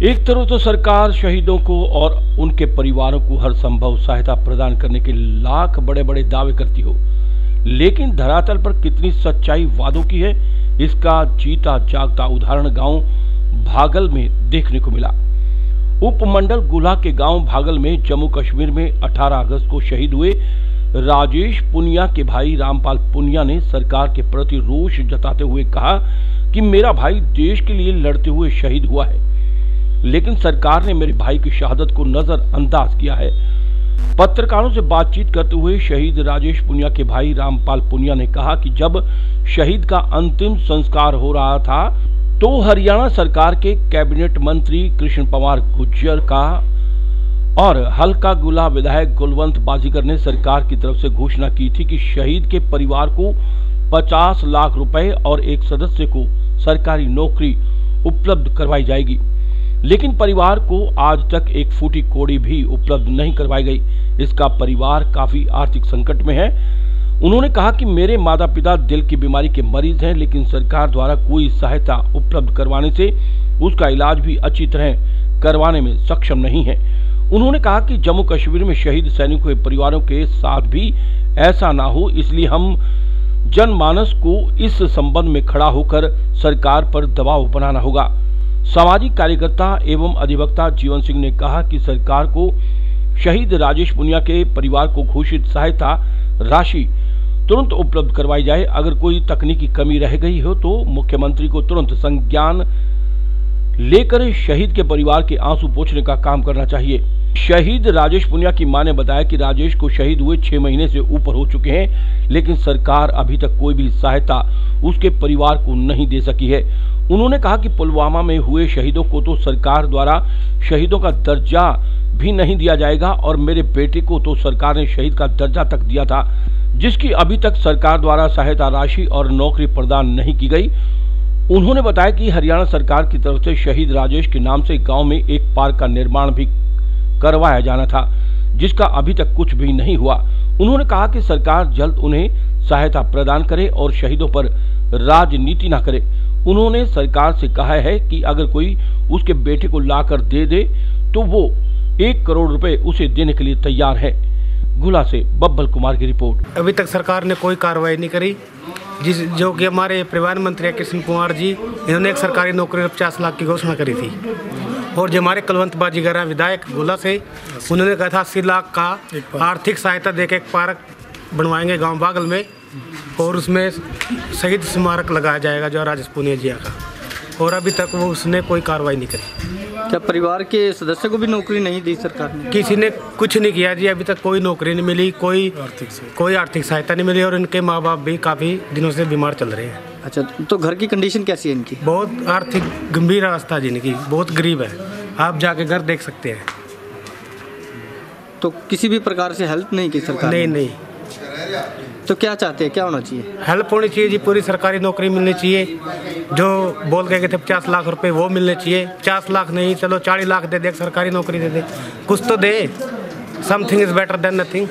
एक तरफ तो सरकार शहीदों को और उनके परिवारों को हर संभव सहायता प्रदान करने के लाख बड़े बड़े दावे करती हो, लेकिन धरातल पर कितनी सच्चाई वादों की है, इसका जीता जागता उदाहरण गांव भागल में देखने को मिला। उपमंडल गुला के गांव भागल में जम्मू कश्मीर में 18 अगस्त को शहीद हुए राजेश पुनिया के भाई रामपाल पुनिया ने सरकार के प्रति रोष जताते हुए कहा कि मेरा भाई देश के लिए लड़ते हुए शहीद हुआ है, लेकिन सरकार ने मेरे भाई की शहादत को नजरअंदाज किया है। पत्रकारों से बातचीत करते हुए शहीद राजेश पुनिया के भाई रामपाल पुनिया ने कहा कि जब शहीद का अंतिम संस्कार हो रहा था तो हरियाणा सरकार के कैबिनेट मंत्री कृष्ण पवार गुर्जर का और हल्का गुला विधायक कुलवंत बाजीगर ने सरकार की तरफ से घोषणा की थी कि शहीद के परिवार को 50 लाख रुपए और एक सदस्य को सरकारी नौकरी उपलब्ध करवाई जाएगी, लेकिन परिवार को आज तक एक फूटी कौड़ी भी उपलब्ध नहीं करवाई गई। इसका परिवार काफी आर्थिक संकट में है। उन्होंने कहा कि मेरे माता पिता दिल की बीमारी के मरीज हैं, लेकिन सरकार द्वारा कोई सहायता उपलब्ध करवाने से उसका इलाज भी अच्छी तरह करवाने में सक्षम नहीं है। उन्होंने कहा कि जम्मू कश्मीर में शहीद सैनिकों के परिवारों के साथ भी ऐसा ना हो, इसलिए हम जनमानस को इस संबंध में खड़ा होकर सरकार पर दबाव बनाना होगा। सामाजिक कार्यकर्ता एवं अधिवक्ता जीवन सिंह ने कहा कि सरकार को शहीद राजेश पुनिया के परिवार को घोषित सहायता राशि तुरंत उपलब्ध करवाई जाए। अगर कोई तकनीकी कमी रह गई हो तो मुख्यमंत्री को तुरंत संज्ञान लेकर शहीद के परिवार के आंसू पोंछने का काम करना चाहिए। शहीद राजेश पुनिया की मां ने बताया कि राजेश को शहीद हुए 6 महीने से ऊपर हो चुके हैं, लेकिन सरकार अभी तक कोई भी सहायता उसके परिवार को नहीं दे सकी है। उन्होंने कहा कि पुलवामा में हुए शहीदों को तो सरकार द्वारा शहीदों का दर्जा भी नहीं दिया जाएगा और मेरे बेटे को तो सरकार ने शहीद का दर्जा तक दिया था, जिसकी अभी तक सरकार द्वारा सहायता राशि और नौकरी प्रदान नहीं की गई। उन्होंने बताया कि हरियाणा सरकार की तरफ से शहीद राजेश के नाम से गांव में एक पार्क का निर्माण भी करवाया जाना था, जिसका अभी तक कुछ भी नहीं हुआ। उन्होंने कहा कि सरकार जल्द उन्हें सहायता प्रदान करे और शहीदों पर राजनीति न करे। उन्होंने सरकार से कहा है कि अगर कोई उसके बेटे को लाकर दे दे तो वो 1 करोड़ रुपए उसे देने के लिए तैयार है। गुला से बब्बल कुमार की रिपोर्ट। अभी तक सरकार ने कोई कार्रवाई नहीं करी, जो कि हमारे परिवहन मंत्री कृष्ण कुमार जी, इन्होंने एक सरकारी नौकरी 50 लाख की घोषणा करी थी, और जो हमारे कुलवंत बाजीगर विधायक गुला से, उन्होंने कहा था 80 लाख का आर्थिक सहायता देकर एक पार्क बनवाएंगे गांव बागल में, और उसमें शहीद स्मारक लगाया जाएगा जो राजेश पुनिया जी का, और अभी तक वो उसने कोई कार्रवाई नहीं करी। क्या परिवार के सदस्य को भी नौकरी नहीं दी सरकार ने? किसी ने कुछ नहीं किया जी, अभी तक कोई नौकरी नहीं मिली, कोई आर्थिक सहायता नहीं मिली, और इनके माँ बाप भी काफ़ी दिनों से बीमार चल रहे हैं। अच्छा, तो घर की कंडीशन कैसी है इनकी? बहुत आर्थिक गंभीर अवस्था जी इनकी, बहुत गरीब है, आप जाके घर देख सकते हैं। तो किसी भी प्रकार से हेल्प नहीं की सरकार? नहीं। तो क्या चाहते हैं, क्या होना चाहिए? हेल्प होनी चाहिए जी, पूरी सरकारी नौकरी मिलनी चाहिए। जो बोल के गए थे 50 लाख रुपए वो मिलने चाहिए। 50 लाख नहीं, चलो 40 लाख दे दे, सरकारी नौकरी दे दे, कुछ तो दे। Something is better than nothing.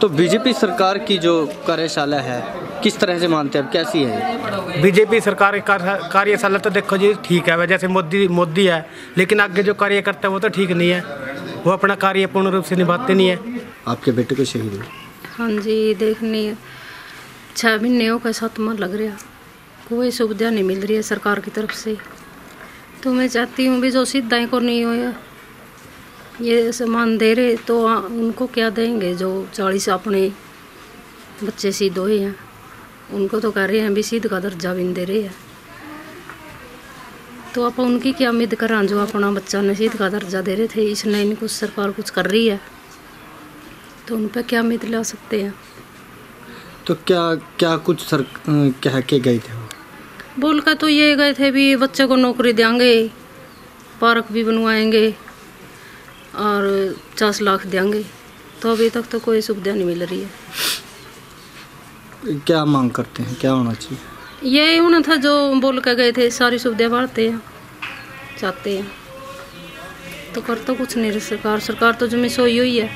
तो बीजेपी सरकार की जो कार्यशाला है किस तरह से मानते हैं, अब कैसी है? बीजेपी सरकार की कार्यशाला तो देखो जी ठीक है, जैसे मोदी है, लेकिन आगे जो कार्य करता है वो तो ठीक नहीं है, वो अपना कार्य पूर्ण रूप से निभाते नहीं है। आपके बेटे को शहीद हुए? हाँ जी, देखनी 6 महीने का 7वां लग रहा, कोई सुविधा नहीं मिल रही है सरकार की तरफ से। तो मैं चाहती हूँ भी जो सीधा को नहीं होया ये सामान दे रहे तो उनको क्या देंगे, जो 40 अपने बच्चे शहीद हुए हैं उनको तो कह रहे हैं भी शहीद का दर्जा भी नहीं दे रहे हैं। तो आप उनकी क्या उम्मीद करें, जो अपना बच्चा ने शहीद का दर्जा दे रहे थे, इसने इनको सरकार कुछ कर रही है तो उन पर क्या उम्मीद ला सकते हैं। तो क्या कुछ कह के गए थे? बोल कर तो ये गए थे भी बच्चे को नौकरी देंगे, पार्क भी बनवाएंगे और 50 लाख देंगे, तो अभी तक तो कोई सुविधा नहीं मिल रही है। क्या मांग करते हैं, क्या होना चाहिए? यही होना था जो बोल कर गए थे, सारी सुविधा बांटते हैं चाहते हैं, तो कर तो कुछ नहीं रही सरकार तो जमी सोई हुई है।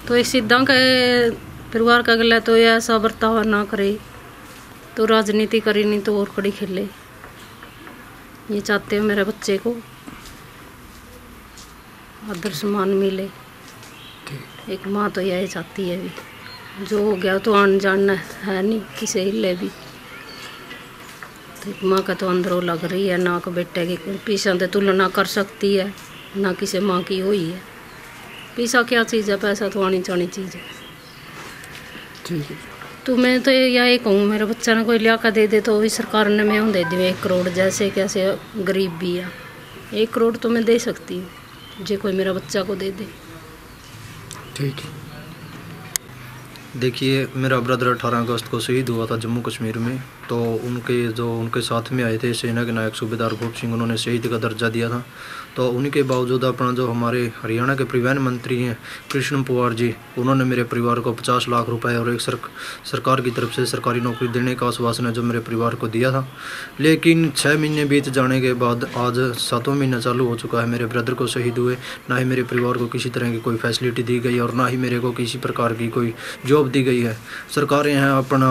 तो एक सीधा के परिवार का गला तो ऐसा बर्ताव ना करे, तो राजनीति करे नहीं तो और कड़ी खेले। ये चाहते हो मेरे बच्चे को आदर सम्मान मिले। एक माँ तो यही चाहती है, भी जो हो गया तो आन जानना है नहीं किसी हिले भी। तो एक माँ का तो अंदरों लग रही है, ना को बेटे की पीछा तो तुलना कर सकती है, ना किसी माँ की हुई है। पैसा क्या चीज़ है, पैसा तो आनी जानी चीज़ है। ठीक है। तो मैं तो यही कहूँ, मेरे बच्चा ने कोई लिया कर दे तो भी सरकार ने मैं दे दी 1 करोड़, जैसे कैसे गरीब भी है 1 करोड़ तो मैं दे सकती हूँ, जो कोई मेरा बच्चा को दे दे। ठीक है। देखिए, मेरा ब्रदर 18 अगस्त को शहीद हुआ था जम्मू कश्मीर में। तो उनके साथ में आए थे सेना के नायक सूबेदार भूप सिंह, उन्होंने शहीद का दर्जा दिया था। तो उन्हीं के बावजूद अपना जो हमारे हरियाणा के परिवहन मंत्री हैं कृष्ण पवार जी, उन्होंने मेरे परिवार को 50 लाख रुपए और एक सरकार की तरफ से सरकारी नौकरी देने का आश्वासन है जो मेरे परिवार को दिया था। लेकिन 6 महीने बीत जाने के बाद आज 7वां महीना चालू हो चुका है, मेरे ब्रदर को शहीद हुए। ना ही मेरे परिवार को किसी तरह की कोई फैसिलिटी दी गई और ना ही मेरे को किसी प्रकार की कोई जॉब दी गई है। सरकारें हैं अपना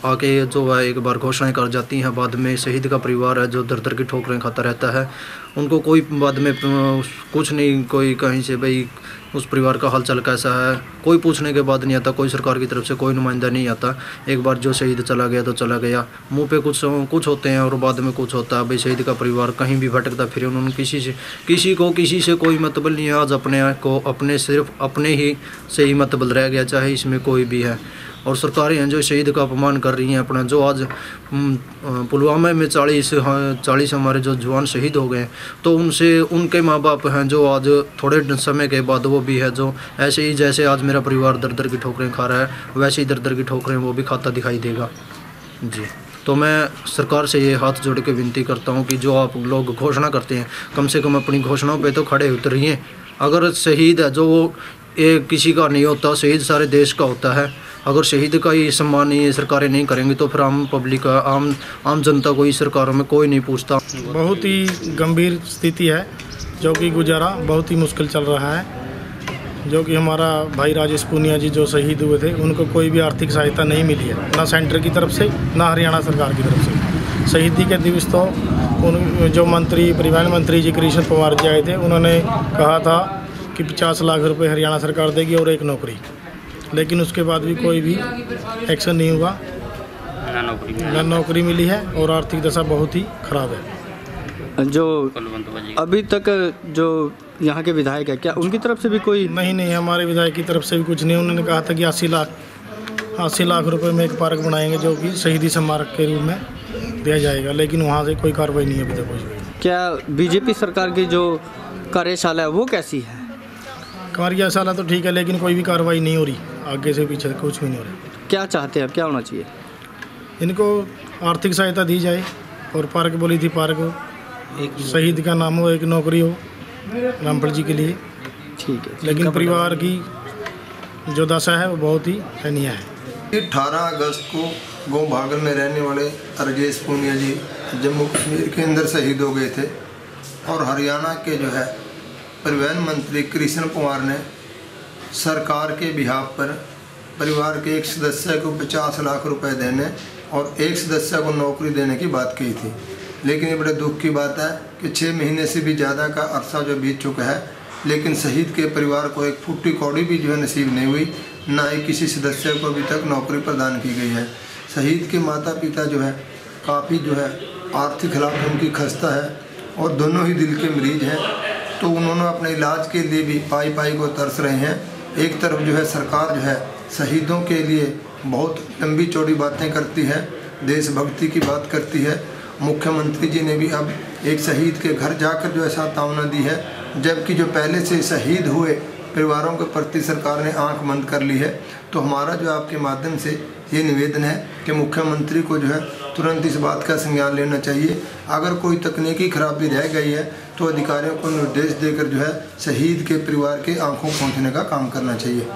आके जो है एक बार घोषणाएं कर जाती हैं, बाद में शहीद का परिवार है जो दर दर की ठोकरें खाता रहता है, उनको कोई बाद में कुछ नहीं, कोई कहीं से भाई उस परिवार का हालचाल कैसा है कोई पूछने के बाद नहीं आता, कोई सरकार की तरफ से कोई नुमाइंदा नहीं आता। एक बार जो शहीद चला गया तो चला गया, मुंह पे कुछ होते हैं और बाद में कुछ होता है। भाई शहीद का परिवार कहीं भी भटकता फिरे, उन्होंने किसी से कोई मतलब नहीं है। आज अपने सिर्फ अपने ही से ही मतलब रह गया, चाहे इसमें कोई भी है। और सरकारें हैं जो शहीद का अपमान कर रही हैं अपना। जो आज पुलवामा में 40 हमारे जो जवान शहीद हो गए, तो उनके माँ बाप हैं जो आज थोड़े समय के बाद वो भी है जो ऐसे ही जैसे आज मेरा परिवार दर दर की ठोकरें खा रहा है, वैसे ही दर दर की ठोकरें वो भी खाता दिखाई देगा जी। तो मैं सरकार से ये हाथ जोड़ के विनती करता हूँ कि जो आप लोग घोषणा करते हैं, कम से कम अपनी घोषणाओं पे तो खड़े उतरिए। अगर शहीद है जो वो किसी का नहीं होता, शहीद सारे देश का होता है। अगर शहीद का ही सम्मान ये सरकारें नहीं करेंगी तो फिर आम पब्लिक आम जनता को इस सरकारों में कोई नहीं पूछता। बहुत ही गंभीर स्थिति है, जो कि गुजारा बहुत ही मुश्किल चल रहा है। जो कि हमारा भाई राजेश पूनिया जी जो शहीद हुए थे, उनको कोई भी आर्थिक सहायता नहीं मिली है, ना सेंटर की तरफ से ना हरियाणा सरकार की तरफ से। शहीदी के दिवस तो जो परिवहन मंत्री जी कृष्ण पवार जी आए थे, उन्होंने कहा था कि 50 लाख रुपए हरियाणा सरकार देगी और 1 नौकरी, लेकिन उसके बाद भी कोई भी एक्शन नहीं हुआ, ना नौकरी मिली है और आर्थिक दशा बहुत ही खराब है। जो अभी तक जो यहाँ के विधायक है, क्या उनकी तरफ से भी कोई? नहीं, हमारे विधायक की तरफ से भी कुछ नहीं। उन्होंने कहा था कि 80 लाख रुपए में एक पार्क बनाएंगे जो कि शहीदी स्मारक के रूप में दिया जाएगा, लेकिन वहाँ से कोई कार्रवाई नहीं है अभी तक कुछ। क्या बीजेपी सरकार की जो कार्यशाला है वो कैसी है? कार्यशाला तो ठीक है, लेकिन कोई भी कार्रवाई नहीं हो रही, आगे से पीछे कुछ भी नहीं हो रहा। क्या चाहते हैं, क्या होना चाहिए? इनको आर्थिक सहायता दी जाए और पार्क बोली थी, पार्क हो, एक शहीद का नाम हो, 1 नौकरी हो रामफल जी के लिए। ठीक है, लेकिन परिवार की जो दशा है वो बहुत ही दयनीय है। 18 अगस्त को गाँव भागल में रहने वाले राजेश पूनिया जी जम्मू कश्मीर के अंदर शहीद हो गए थे और हरियाणा के जो है परिवहन मंत्री कृष्ण पवार ने सरकार के बिहाफ पर परिवार के एक सदस्य को 50 लाख रुपए देने और एक सदस्य को नौकरी देने की बात की थी। लेकिन ये बड़े दुख की बात है कि 6 महीने से भी ज़्यादा का अरसा जो बीत चुका है, लेकिन शहीद के परिवार को एक फुट्टी कौड़ी भी जो है नसीब नहीं हुई, ना ही किसी सदस्य को अभी तक नौकरी प्रदान की गई है। शहीद के माता पिता जो है काफ़ी जो है आर्थिक हालात उनकी खस्ता है और दोनों ही दिल के मरीज हैं, तो उन्होंने अपने इलाज के लिए भी पाई को तरस रहे हैं। एक तरफ जो है सरकार जो है शहीदों के लिए बहुत लंबी चौड़ी बातें करती है, देशभक्ति की बात करती है। मुख्यमंत्री जी ने भी अब एक शहीद के घर जाकर जो है सांत्वना दी है, जबकि जो पहले से शहीद हुए परिवारों के प्रति सरकार ने आंख बंद कर ली है। तो हमारा जो आपके माध्यम से ये निवेदन है कि मुख्यमंत्री को जो है तुरंत इस बात का संज्ञान लेना चाहिए। अगर कोई तकनीकी खराबी रह गई है तो अधिकारियों को निर्देश देकर जो है शहीद के परिवार के आंखों पोंछने का काम करना चाहिए।